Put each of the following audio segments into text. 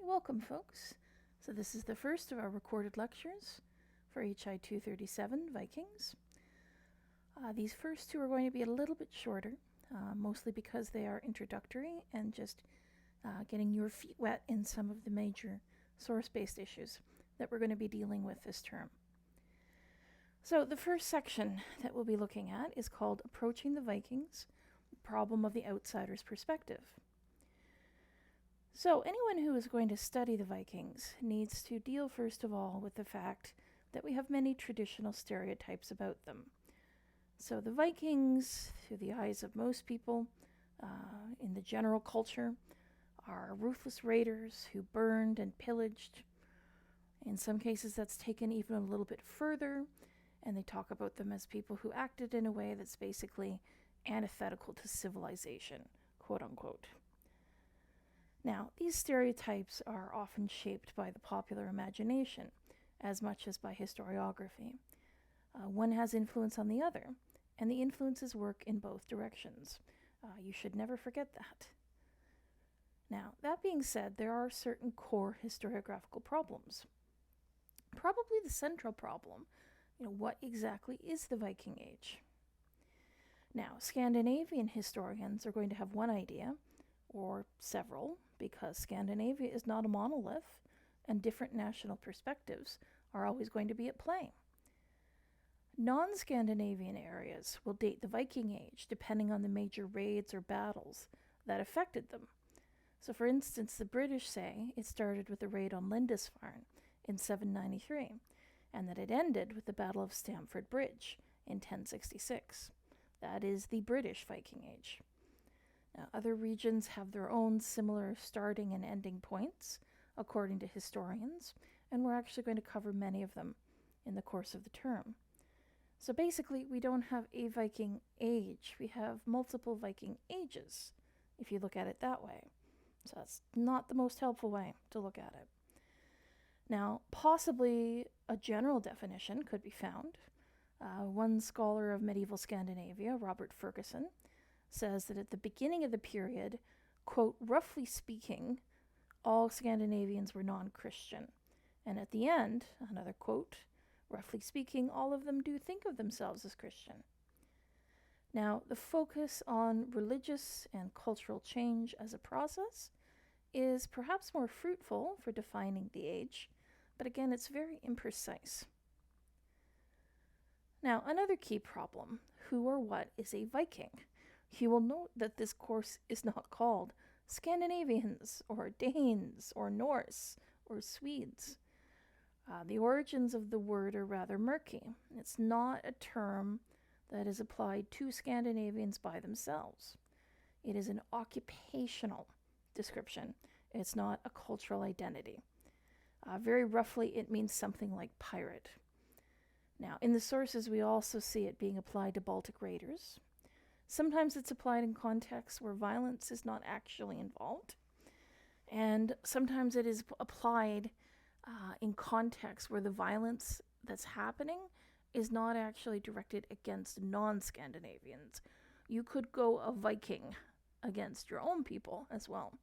Welcome, folks. So this is the first of our recorded lectures for HI 237 Vikings. These first two are going to be a little bit shorter, mostly because they are introductory and just getting your feet wet in some of the major source-based issues that we're going to be dealing with this term. So the first section that we'll be looking at is called Approaching the Vikings, the Problem of the Outsider's Perspective. So anyone who is going to study the Vikings needs to deal first of all with the fact that we have many traditional stereotypes about them. So the Vikings, through the eyes of most people, in the general culture, are ruthless raiders who burned and pillaged. In some cases that's taken even a little bit further, and they talk about them as people who acted in a way that's basically antithetical to civilization, quote unquote. Now, these stereotypes are often shaped by the popular imagination as much as by historiography. One has influence on the other, and the influences work in both directions. You should never forget that. Now, that being said, there are certain core historiographical problems. Probably the central problem, what exactly is the Viking Age? Now, Scandinavian historians are going to have one idea, or several, because Scandinavia is not a monolith, and different national perspectives are always going to be at play. Non-Scandinavian areas will date the Viking Age depending on the major raids or battles that affected them. So for instance, the British say it started with the raid on Lindisfarne in 793, and that it ended with the Battle of Stamford Bridge in 1066. That is the British Viking Age. Now, other regions have their own similar starting and ending points, according to historians, and we're actually going to cover many of them in the course of the term. So basically, we don't have a Viking Age, we have multiple Viking Ages, if you look at it that way. So that's not the most helpful way to look at it. Now, possibly a general definition could be found. One scholar of medieval Scandinavia, Robert Ferguson, says that at the beginning of the period, quote, roughly speaking, all Scandinavians were non-Christian. And at the end, another quote, roughly speaking, all of them do think of themselves as Christian. Now, the focus on religious and cultural change as a process is perhaps more fruitful for defining the age, but again, it's very imprecise. Now, another key problem, who or what is a Viking? You will note that this course is not called Scandinavians or Danes or Norse or Swedes. The origins of the word are rather murky. It's not a term that is applied to Scandinavians by themselves. It is an occupational description. It's not a cultural identity. Very roughly, it means something like pirate. Now, in the sources, we also see it being applied to Baltic raiders. Sometimes it's applied in contexts where violence is not actually involved, and sometimes it is applied in contexts where the violence that's happening is not actually directed against non-Scandinavians. You could go a Viking against your own people as well.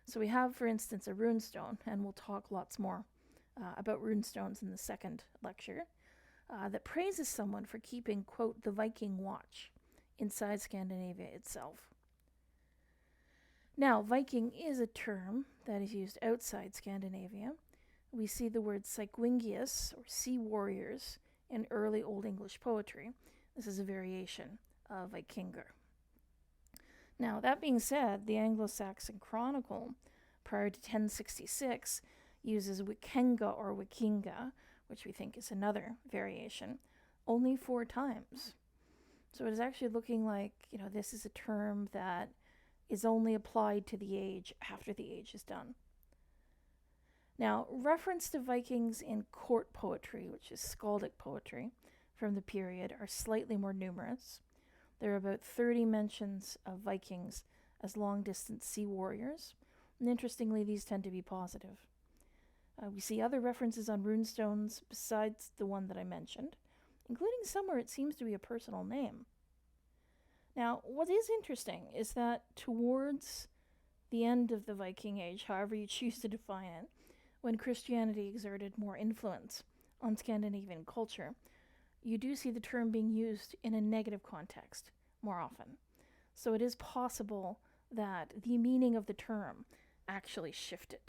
So we have, for instance, a runestone, and we'll talk lots more about runestones in the second lecture, that praises someone for keeping, quote, the Viking watch inside Scandinavia itself. Now, Viking is a term that is used outside Scandinavia. We see the word Sykwingius, or sea warriors, in early Old English poetry. This is a variation of Vikingur. Now, that being said, the Anglo-Saxon Chronicle, prior to 1066, uses Wikenga or Wikinga, which we think is another variation, only 4 times. So it is actually looking like, this is a term that is only applied to the age after the age is done. Now, reference to Vikings in court poetry, which is skaldic poetry, from the period are slightly more numerous. There are about 30 mentions of Vikings as long-distance sea warriors, and interestingly, these tend to be positive. We see other references on runestones besides the one that I mentioned, including some where it seems to be a personal name. Now, what is interesting is that towards the end of the Viking Age, however you choose to define it, when Christianity exerted more influence on Scandinavian culture, you do see the term being used in a negative context more often. So it is possible that the meaning of the term actually shifted.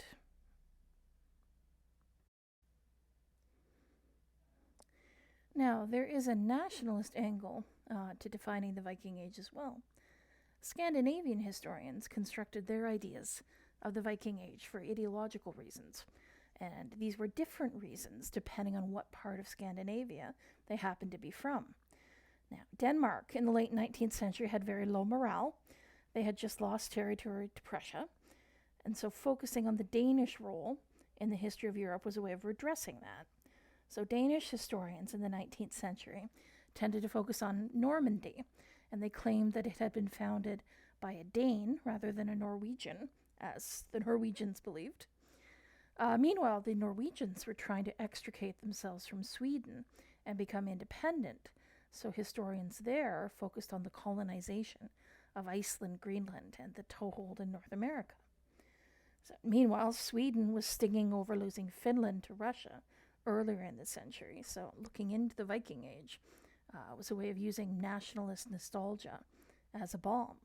Now, there is a nationalist angle to defining the Viking Age as well. Scandinavian historians constructed their ideas of the Viking Age for ideological reasons, and these were different reasons depending on what part of Scandinavia they happened to be from. Now, Denmark in the late 19th century had very low morale. They had just lost territory to Prussia, and so focusing on the Danish role in the history of Europe was a way of redressing that. So Danish historians in the 19th century tended to focus on Normandy, and they claimed that it had been founded by a Dane rather than a Norwegian, as the Norwegians believed. Meanwhile, the Norwegians were trying to extricate themselves from Sweden and become independent, so historians there focused on the colonization of Iceland, Greenland, and the toehold in North America. So, meanwhile, Sweden was stinging over losing Finland to Russia earlier in the century, so looking into the Viking Age was a way of using nationalist nostalgia as a balm.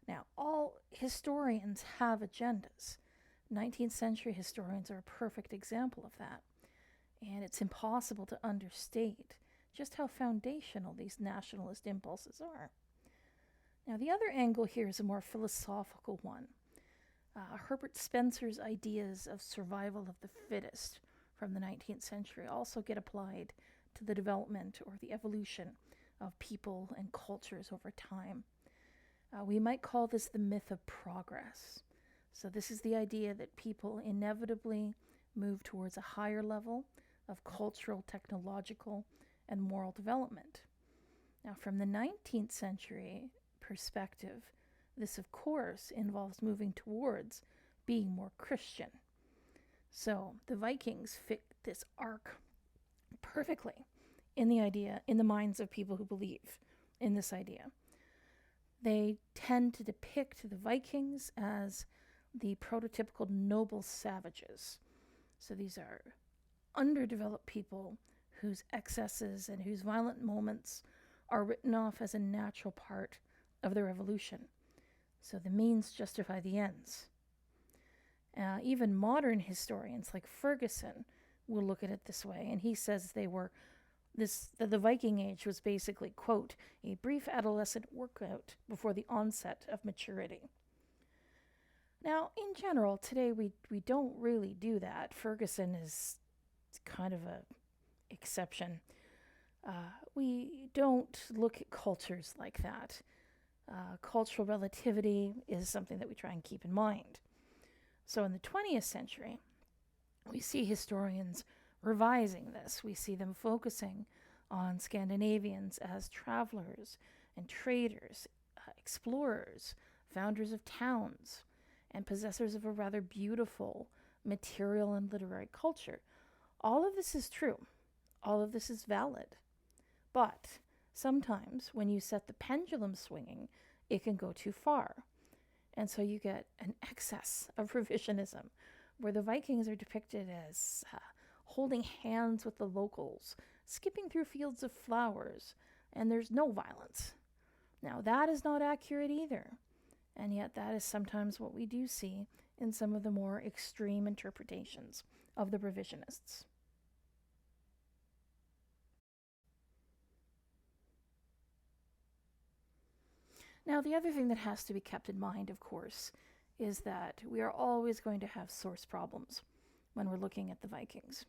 Now, all historians have agendas. 19th century historians are a perfect example of that, and it's impossible to understate just how foundational these nationalist impulses are. Now, the other angle here is a more philosophical one. Herbert Spencer's ideas of survival of the fittest from the 19th century also get applied to the development or the evolution of people and cultures over time. We might call this the myth of progress. So this is the idea that people inevitably move towards a higher level of cultural, technological, and moral development. Now, from the 19th century perspective, this, of course, involves moving towards being more Christian. So the Vikings fit this arc perfectly in the minds of people who believe in this idea. They tend to depict the Vikings as the prototypical noble savages. So these are underdeveloped people whose excesses and whose violent moments are written off as a natural part of their evolution. So the means justify the ends. Even modern historians like Ferguson will look at it this way, and he says that the Viking Age was basically, quote, a brief adolescent workout before the onset of maturity. Now, in general, today we don't really do that. Ferguson is kind of an exception. We don't look at cultures like that. Cultural relativity is something that we try and keep in mind. So in the 20th century, we see historians revising this. We see them focusing on Scandinavians as travelers and traders, explorers, founders of towns, and possessors of a rather beautiful material and literary culture. All of this is true. All of this is valid. But sometimes when you set the pendulum swinging, it can go too far. And so you get an excess of revisionism, where the Vikings are depicted as holding hands with the locals, skipping through fields of flowers, and there's no violence. Now, that is not accurate either. And yet that is sometimes what we do see in some of the more extreme interpretations of the revisionists. Now, the other thing that has to be kept in mind, of course, is that we are always going to have source problems when we're looking at the Vikings.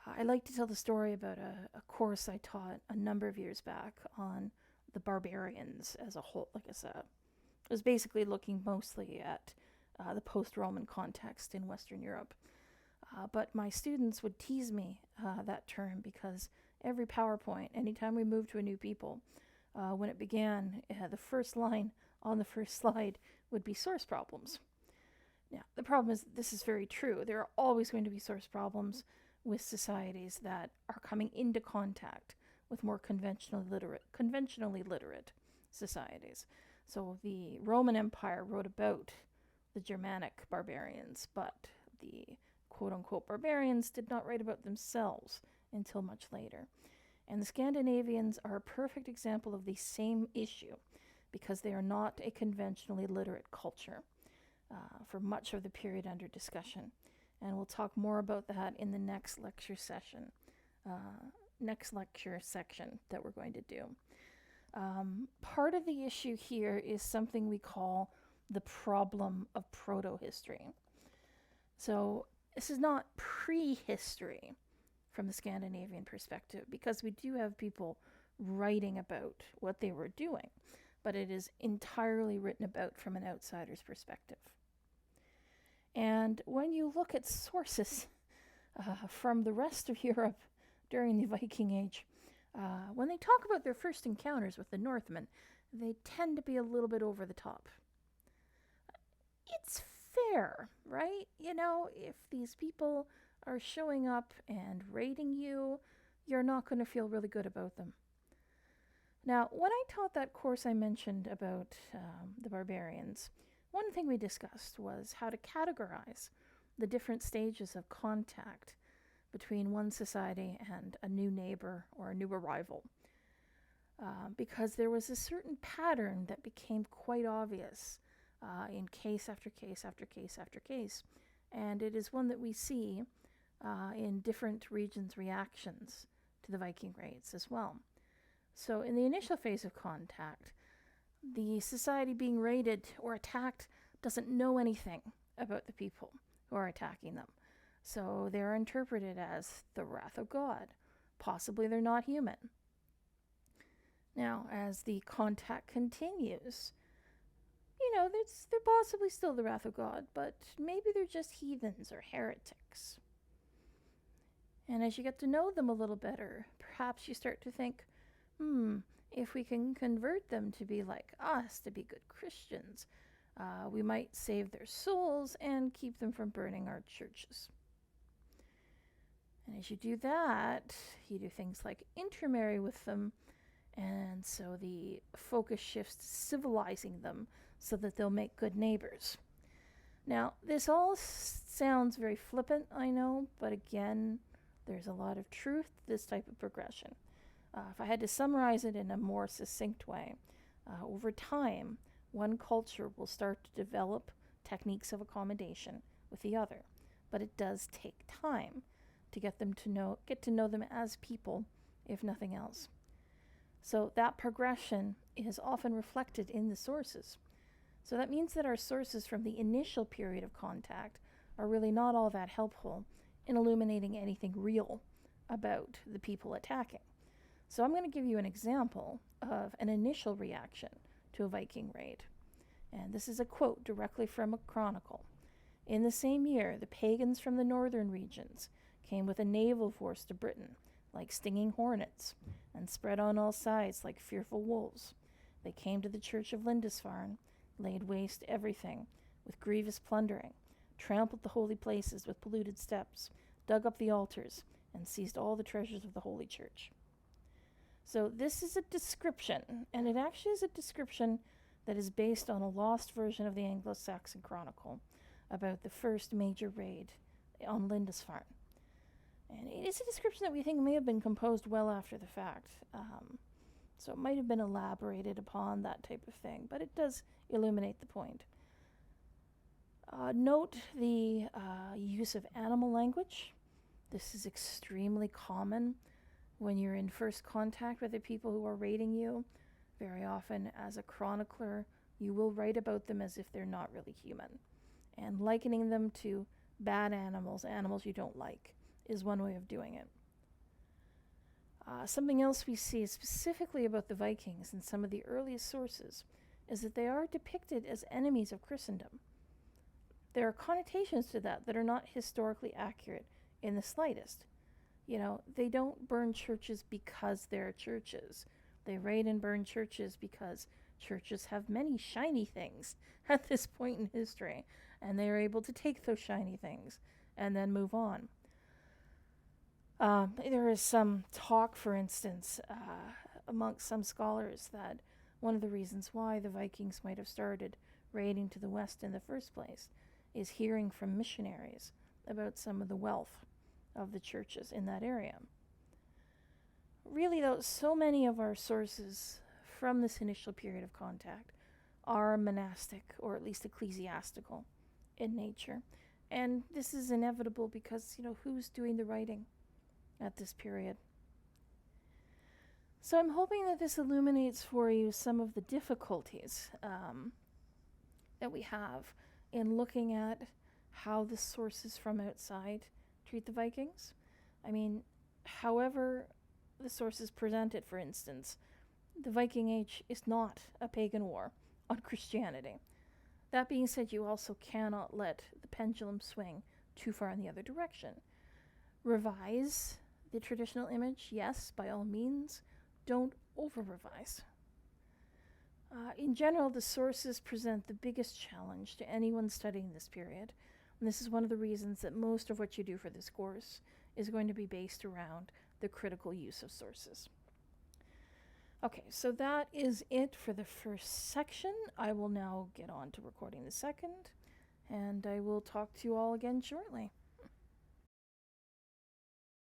I like to tell the story about a course I taught a number of years back on the barbarians as a whole. It was basically looking mostly at the post-Roman context in Western Europe. But my students would tease me that term because every PowerPoint, anytime we moved to a new people, when it began, the first line on the first slide would be source problems. Now, the problem is this is very true. There are always going to be source problems with societies that are coming into contact with more conventionally literate societies. So the Roman Empire wrote about the Germanic barbarians, but the quote-unquote barbarians did not write about themselves until much later. And the Scandinavians are a perfect example of the same issue because they are not a conventionally literate culture for much of the period under discussion. And we'll talk more about that in the next lecture section that we're going to do. Part of the issue here is something we call the problem of proto-history. So this is not prehistory from the Scandinavian perspective, because we do have people writing about what they were doing, but it is entirely written about from an outsider's perspective. And when you look at sources from the rest of Europe during the Viking Age, when they talk about their first encounters with the Northmen, they tend to be a little bit over the top. It's fair, right? You know, if these people are showing up and raiding you, you're not going to feel really good about them. Now, when I taught that course I mentioned about the barbarians, one thing we discussed was how to categorize the different stages of contact between one society and a new neighbor or a new arrival. Because there was a certain pattern that became quite obvious in case after case after case after case. And it is one that we see in different regions' reactions to the Viking raids as well. So in the initial phase of contact, the society being raided or attacked doesn't know anything about the people who are attacking them. So they're interpreted as the wrath of God. Possibly they're not human. Now, as the contact continues, you know, they're possibly still the wrath of God, but maybe they're just heathens or heretics. And as you get to know them a little better, perhaps you start to think, if we can convert them to be like us, to be good Christians, we might save their souls and keep them from burning our churches. And as you do that, you do things like intermarry with them, and so the focus shifts to civilizing them so that they'll make good neighbors. Now, this all sounds very flippant, I know, but again, there's a lot of truth to this type of progression. If I had to summarize it in a more succinct way, over time, one culture will start to develop techniques of accommodation with the other, but it does take time to get to know them as people, if nothing else. So that progression is often reflected in the sources. So that means that our sources from the initial period of contact are really not all that helpful in illuminating anything real about the people attacking. So I'm going to give you an example of an initial reaction to a Viking raid. And this is a quote directly from a chronicle. In the same year, the pagans from the northern regions came with a naval force to Britain, like stinging hornets, and spread on all sides like fearful wolves. They came to the church of Lindisfarne, laid waste everything with grievous plundering, trampled the holy places with polluted steps, dug up the altars, and seized all the treasures of the holy church. So this is a description, and it actually is a description that is based on a lost version of the Anglo-Saxon Chronicle about the first major raid on Lindisfarne. And it is a description that we think may have been composed well after the fact. So it might have been elaborated upon, that type of thing, but it does illuminate the point. Note the use of animal language. This is extremely common when you're in first contact with the people who are raiding you. Very often, as a chronicler, you will write about them as if they're not really human. And likening them to bad animals, animals you don't like, is one way of doing it. Something else we see specifically about the Vikings in some of the earliest sources is that they are depicted as enemies of Christendom. There are connotations to that are not historically accurate in the slightest. You know, they don't burn churches because they're churches. They raid and burn churches because churches have many shiny things at this point in history, and they are able to take those shiny things and then move on. There is some talk, for instance, amongst some scholars that one of the reasons why the Vikings might have started raiding to the west in the first place is hearing from missionaries about some of the wealth of the churches in that area. Really, though, so many of our sources from this initial period of contact are monastic, or at least ecclesiastical in nature. And this is inevitable because, who's doing the writing at this period? So I'm hoping that this illuminates for you some of the difficulties that we have in looking at how the sources from outside treat the Vikings. I mean, however the sources present it, for instance, the Viking Age is not a pagan war on Christianity. That being said, you also cannot let the pendulum swing too far in the other direction. Revise the traditional image, yes, by all means. Don't over-revise. In general, the sources present the biggest challenge to anyone studying this period, and this is one of the reasons that most of what you do for this course is going to be based around the critical use of sources. Okay, so that is it for the first section. I will now get on to recording the second, and I will talk to you all again shortly.